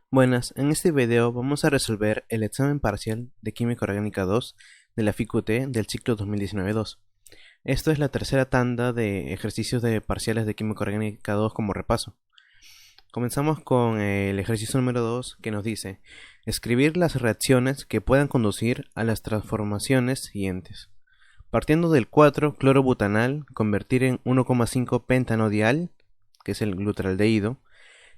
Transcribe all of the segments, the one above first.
Buenas, en este video vamos a resolver el examen parcial de Química Orgánica 2 de la FICUT del ciclo 2019-2. Esto es la tercera tanda de ejercicios de parciales de Química Orgánica 2 como repaso. Comenzamos con el ejercicio número 2 que nos dice escribir las reacciones que puedan conducir a las transformaciones siguientes. Partiendo del 4-clorobutanal, convertir en 1,5 pentanodial, que es el glutaraldehído,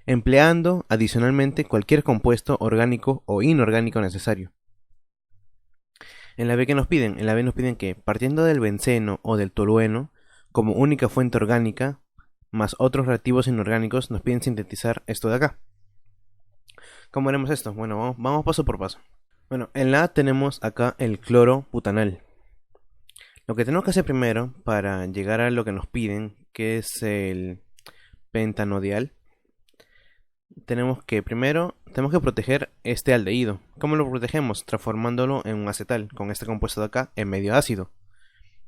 empleando adicionalmente cualquier compuesto orgánico o inorgánico necesario. En la B que nos piden, en la B nos piden que partiendo del benceno o del tolueno como única fuente orgánica, más otros reactivos inorgánicos, nos piden sintetizar esto de acá. ¿Cómo haremos esto? Bueno, vamos paso por paso. Bueno, en la A tenemos acá el clorobutanal. Lo que tenemos que hacer primero para llegar a lo que nos piden, que es el pentanodial, tenemos que proteger este aldehído. ¿Cómo lo protegemos? Transformándolo en un acetal con este compuesto de acá en medio ácido.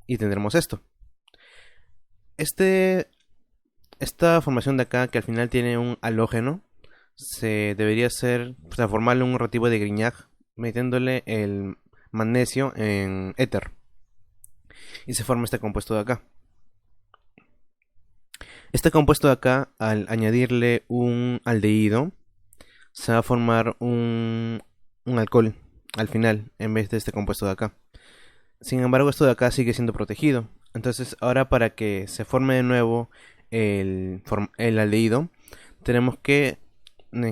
Y tendremos esto. Esta formación de acá, que al final tiene un halógeno, se debería transformarlo en un reactivo de Grignard metiéndole el magnesio en éter. Y se forma este compuesto de acá. Este compuesto de acá, al añadirle un aldehído, se va a formar un alcohol al final, en vez de este compuesto de acá. Sin embargo, esto de acá sigue siendo protegido. Entonces, ahora para que se forme de nuevo el aldehído, tenemos que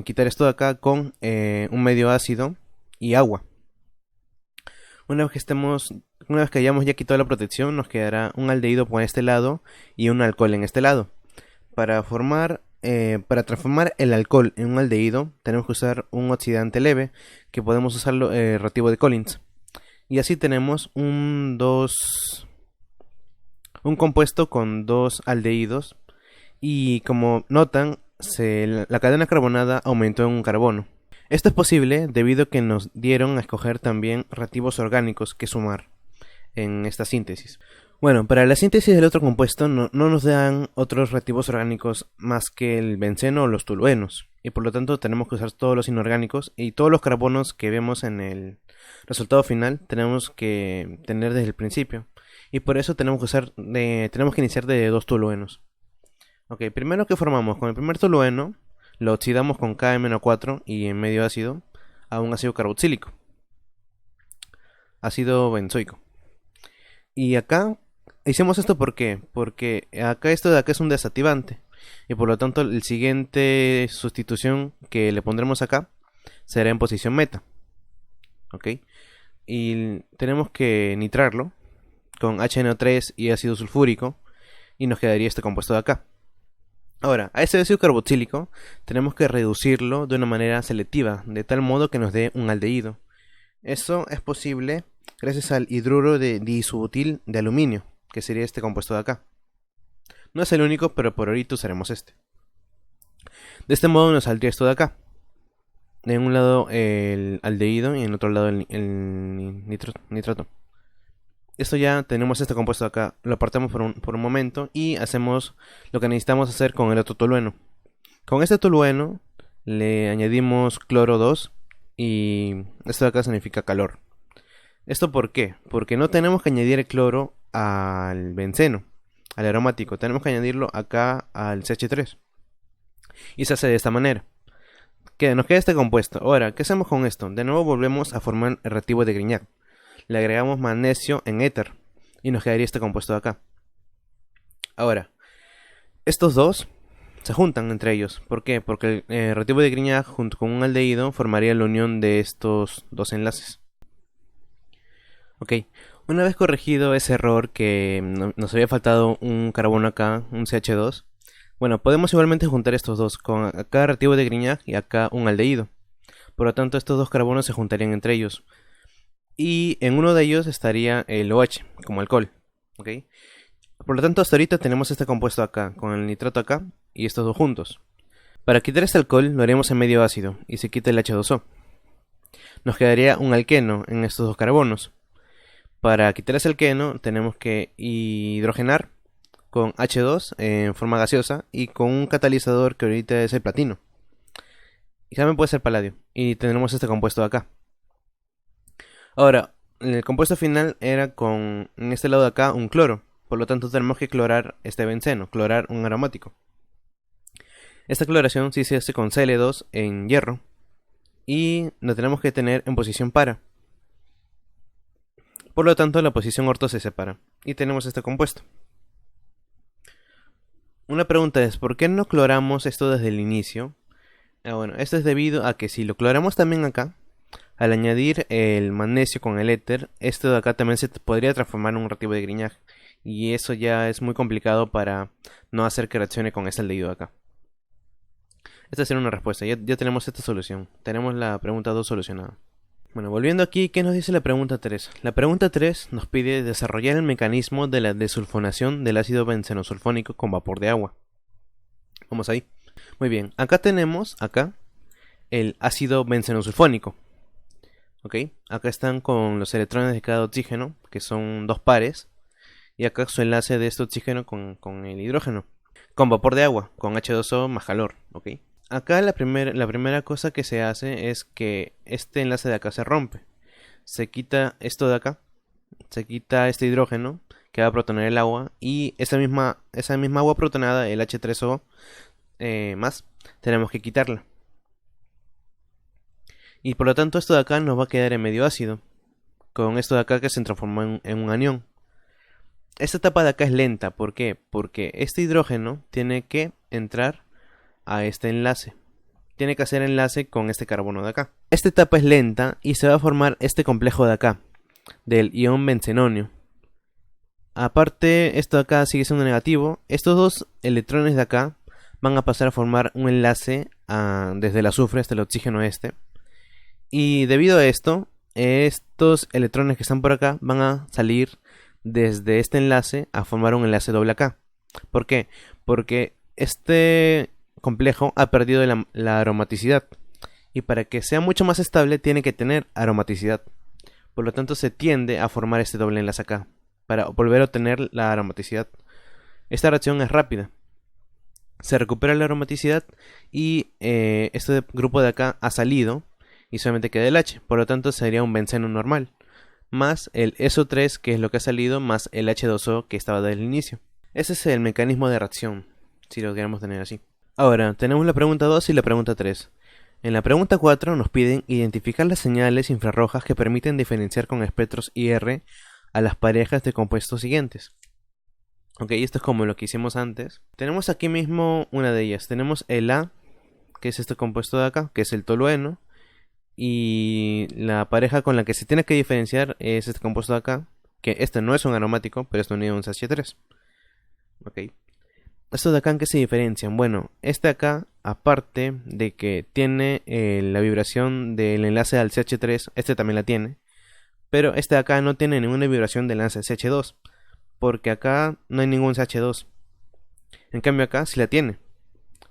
quitar esto de acá con un medio ácido y agua. Una vez que hayamos ya quitado la protección, nos quedará un aldehído por este lado y un alcohol en este lado. Para transformar el alcohol en un aldehído, tenemos que usar un oxidante leve, que podemos usarlo reactivo de Collins. Y así tenemos un compuesto con dos aldehídos. Y como notan, la cadena carbonada aumentó en un carbono. Esto es posible debido a que nos dieron a escoger también reactivos orgánicos que sumar en esta síntesis. Bueno, para la síntesis del otro compuesto no nos dan otros reactivos orgánicos más que el benceno o los toluenos, y por lo tanto tenemos que usar todos los inorgánicos, y todos los carbonos que vemos en el resultado final tenemos que tener desde el principio, y por eso tenemos que iniciar de dos toluenos. Ok, primero que formamos con el primer tolueno, lo oxidamos con KMNO4 y en medio ácido a un ácido carboxílico, ácido benzoico. Y acá hicimos esto ¿por qué? Porque acá esto de acá es un desactivante. Y por lo tanto el siguiente sustitución que le pondremos acá será en posición meta. ¿Ok? Y tenemos que nitrarlo con HNO3 y ácido sulfúrico. Y nos quedaría este compuesto de acá. Ahora, a este ácido carboxílico tenemos que reducirlo de una manera selectiva, de tal modo que nos dé un aldehído. Eso es posible gracias al hidruro de diisobutil de aluminio, que sería este compuesto de acá. No es el único, pero por ahorita usaremos este. De este modo nos saldría esto de acá. En un lado el aldehído y en otro lado el nitrato. Esto ya tenemos este compuesto de acá. Lo apartamos por un momento y hacemos lo que necesitamos hacer con el otro tolueno. Con este tolueno le añadimos cloro 2 y esto de acá significa calor. ¿Esto por qué? Porque no tenemos que añadir el cloro al benceno, al aromático. Tenemos que añadirlo acá al CH3. Y se hace de esta manera. Nos queda este compuesto. Ahora, ¿qué hacemos con esto? De nuevo volvemos a formar el reactivo de Grignard. Le agregamos magnesio en éter. Y nos quedaría este compuesto de acá. Ahora, estos dos se juntan entre ellos. ¿Por qué? Porque el reactivo de Grignard junto con un aldehído formaría la unión de estos dos enlaces. Ok, una vez corregido ese error que nos había faltado un carbono acá, un CH2, bueno, podemos igualmente juntar estos dos, con acá reactivo de Grignard y acá un aldehído. Por lo tanto, estos dos carbonos se juntarían entre ellos. Y en uno de ellos estaría el OH, como alcohol. ¿Ok? Por lo tanto, hasta ahorita tenemos este compuesto acá, con el nitrato acá, y estos dos juntos. Para quitar este alcohol lo haremos en medio ácido, y se quita el H2O. Nos quedaría un alqueno en estos dos carbonos. Para quitar ese alqueno tenemos que hidrogenar con H2 en forma gaseosa y con un catalizador que ahorita es el platino. Y también puede ser paladio. Y tendremos este compuesto de acá. Ahora, el compuesto final era con, en este lado de acá, un cloro. Por lo tanto, tenemos que clorar este benceno, clorar un aromático. Esta cloración sí se hace con Cl2 en hierro. Y lo tenemos que tener en posición para. Por lo tanto, la posición orto se separa. Y tenemos este compuesto. Una pregunta es, ¿por qué no cloramos esto desde el inicio? Bueno, esto es debido a que si lo cloramos también acá, al añadir el magnesio con el éter, esto de acá también se podría transformar en un reactivo de Grignard. Y eso ya es muy complicado para no hacer que reaccione con este aldehído de acá. Esta sería una respuesta, ya tenemos esta solución. Tenemos la pregunta 2 solucionada. Bueno, volviendo aquí, ¿qué nos dice la pregunta 3? La pregunta 3 nos pide desarrollar el mecanismo de la desulfonación del ácido bencenosulfónico con vapor de agua. Vamos ahí. Muy bien, acá tenemos, el ácido bencenosulfónico. ¿Ok? Acá están con los electrones de cada oxígeno, que son dos pares. Y acá su enlace de este oxígeno con el hidrógeno. Con vapor de agua, con H2O más calor. ¿Ok? Acá la primera cosa que se hace es que este enlace de acá se rompe. Se quita esto de acá. Se quita este hidrógeno que va a protonar el agua. Y esa misma agua protonada, el H3O más, tenemos que quitarla. Y por lo tanto esto de acá nos va a quedar en medio ácido. Con esto de acá que se transformó en un anión. Esta etapa de acá es lenta. ¿Por qué? Porque este hidrógeno tiene que entrar a este enlace. Tiene que hacer enlace con este carbono de acá. Esta etapa es lenta y se va a formar este complejo de acá, del ion bencenonio. Aparte, esto de acá sigue siendo negativo. Estos dos electrones de acá van a pasar a formar un enlace desde el azufre hasta el oxígeno este. Y debido a esto, estos electrones que están por acá van a salir desde este enlace a formar un enlace doble acá. ¿Por qué? Porque este complejo ha perdido la aromaticidad. Y para que sea mucho más estable tiene que tener aromaticidad. Por lo tanto se tiende a formar este doble enlace acá, para volver a obtener la aromaticidad. Esta reacción es rápida. Se recupera la aromaticidad y este grupo de acá ha salido y solamente queda el H. Por lo tanto sería un benceno normal. Más el SO3 que es lo que ha salido, más el H2O que estaba desde el inicio. Ese es el mecanismo de reacción, si lo queremos tener así. Ahora, tenemos la pregunta 2 y la pregunta 3. En la pregunta 4 nos piden identificar las señales infrarrojas que permiten diferenciar con espectros IR a las parejas de compuestos siguientes. Ok, esto es como lo que hicimos antes. Tenemos aquí mismo una de ellas. Tenemos el A, que es este compuesto de acá, que es el tolueno. Y la pareja con la que se tiene que diferenciar es este compuesto de acá, que este no es un aromático, pero es unido a un CH3. Ok. ¿Estos de acá en qué se diferencian? Bueno, este acá, aparte de que tiene la vibración del enlace al CH3, este también la tiene. Pero este de acá no tiene ninguna vibración del enlace al CH2, porque acá no hay ningún CH2. En cambio acá sí la tiene.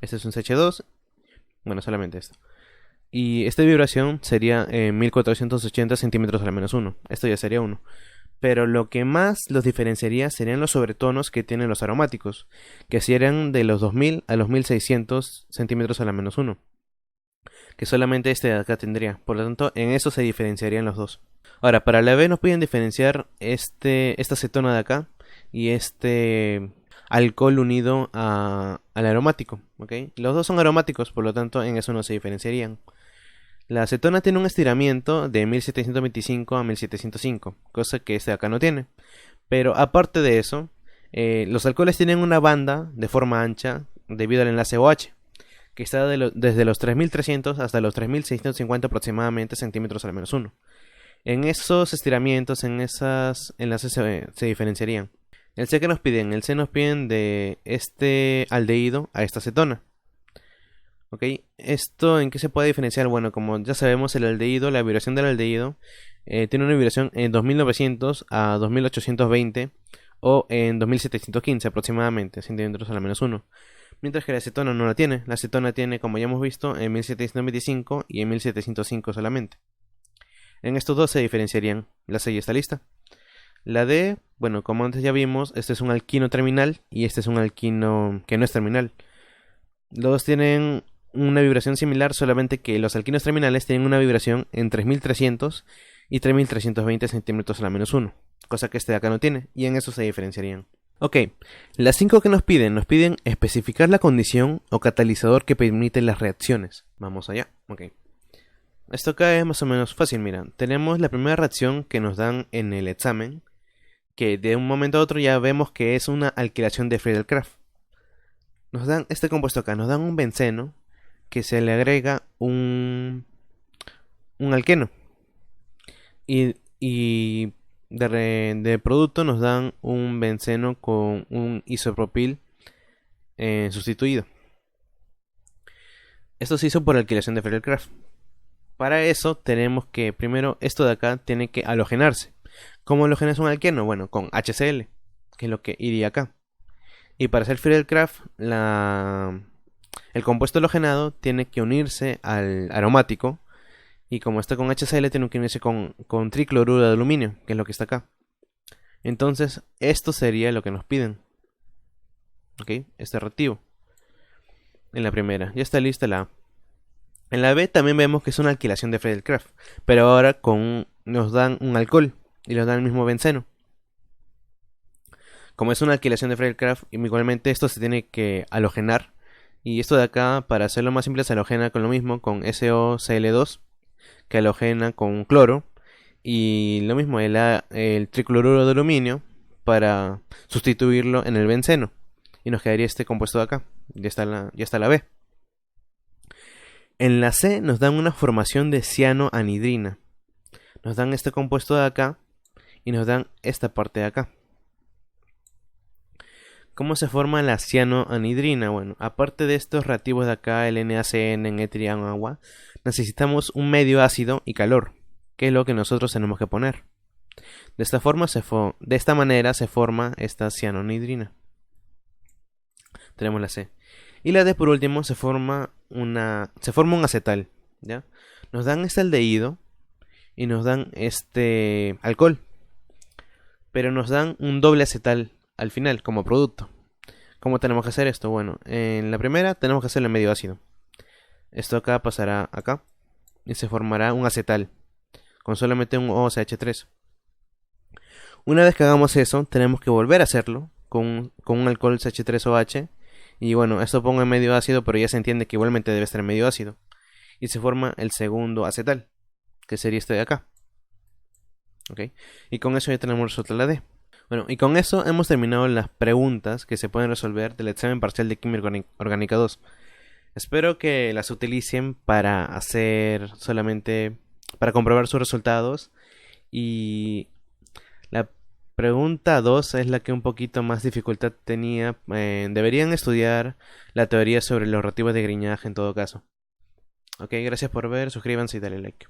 Este es un CH2, bueno, solamente esto. Y esta vibración sería 1480 centímetros a la menos 1. Esto ya sería 1. Pero lo que más los diferenciaría serían los sobretonos que tienen los aromáticos, que serían de los 2000 a los 1600 centímetros a la menos 1. Que solamente este de acá tendría. Por lo tanto, en eso se diferenciarían los dos. Ahora, para la B nos piden diferenciar esta cetona de acá y este alcohol unido al aromático. ¿Okay? Los dos son aromáticos, por lo tanto, en eso no se diferenciarían. La acetona tiene un estiramiento de 1725 a 1705, cosa que este de acá no tiene. Pero aparte de eso, los alcoholes tienen una banda de forma ancha debido al enlace OH, que está desde los 3300 hasta los 3650 aproximadamente centímetros a la menos 1. En esos estiramientos, en esas enlaces se diferenciarían. El C que nos piden, el C nos piden de este aldehído a esta acetona. ¿Ok? ¿Esto en qué se puede diferenciar? Bueno, como ya sabemos, el aldehído, la vibración del aldehído tiene una vibración en 2900 a 2820 o en 2715 aproximadamente, centímetros a la menos 1. Mientras que la acetona no la tiene. La acetona tiene, como ya hemos visto, en 1725 y en 1705 solamente. En estos dos se diferenciarían. La C ya está lista. La D, bueno, como antes ya vimos, este es un alquino terminal y este es un alquino que no es terminal. Los dos tienen una vibración similar, solamente que los alquinos terminales tienen una vibración en 3300 y 3320 centímetros a la menos 1, cosa que este de acá no tiene, y en eso se diferenciarían. Ok, las 5 que nos piden especificar la condición o catalizador que permite las reacciones. Vamos allá, ok. Esto acá es más o menos fácil, mira. Tenemos la primera reacción que nos dan en el examen, que de un momento a otro ya vemos que es una alquilación de Friedel-Crafts. Nos dan este compuesto acá, nos dan un benceno que se le agrega un alqueno. Y de producto nos dan un benceno con un isopropil sustituido. Esto se hizo por alquilación de Friedel-Crafts. Para eso tenemos que, primero, esto de acá tiene que halogenarse. ¿Cómo halogenas un alqueno? Bueno, con HCl, que es lo que iría acá. Y para hacer Friedel-Crafts, el compuesto halogenado tiene que unirse al aromático. Y como está con HCl, tiene que unirse con tricloruro de aluminio, que es lo que está acá. Entonces, esto sería lo que nos piden. ¿Ok? Este reactivo. En la primera. Ya está lista la A. En la B también vemos que es una alquilación de Friedel-Crafts, pero ahora nos dan un alcohol y nos dan el mismo benceno. Como es una alquilación de Friedel-Crafts, igualmente esto se tiene que halogenar. Y esto de acá, para hacerlo más simple, se halogena con lo mismo, con SOCl2, que halogena con cloro. Y lo mismo, el tricloruro de aluminio, para sustituirlo en el benceno. Y nos quedaría este compuesto de acá. Ya está la B. En la C nos dan una formación de cianoanhidrina. Nos dan este compuesto de acá y nos dan esta parte de acá. ¿Cómo se forma la cianoanhidrina? Bueno, aparte de estos reactivos de acá, el NaCN en éter y agua, necesitamos un medio ácido y calor, que es lo que nosotros tenemos que poner. De esta manera se forma esta cianoanhidrina. Tenemos la C. Y la D, por último, se forma un acetal, ¿ya? Nos dan este aldehído y nos dan este alcohol, pero nos dan un doble acetal al final como producto. ¿Cómo tenemos que hacer esto? Bueno, en la primera tenemos que hacerlo en medio ácido. Esto acá pasará acá y se formará un acetal con solamente un OCH3. Una vez que hagamos eso, tenemos que volver a hacerlo con un alcohol CH3OH. Y bueno, esto pongo en medio ácido, pero ya se entiende que igualmente debe estar en medio ácido. Y se forma el segundo acetal, que sería este de acá. ¿Ok? Y con eso ya tenemos resuelta la D. Bueno, y con eso hemos terminado las preguntas que se pueden resolver del examen parcial de Química Orgánica 2. Espero que las utilicen para hacer solamente, para comprobar sus resultados. Y la pregunta 2 es la que un poquito más dificultad tenía. Deberían estudiar la teoría sobre los reactivos de Grignard en todo caso. Ok, gracias por ver, suscríbanse y dale like.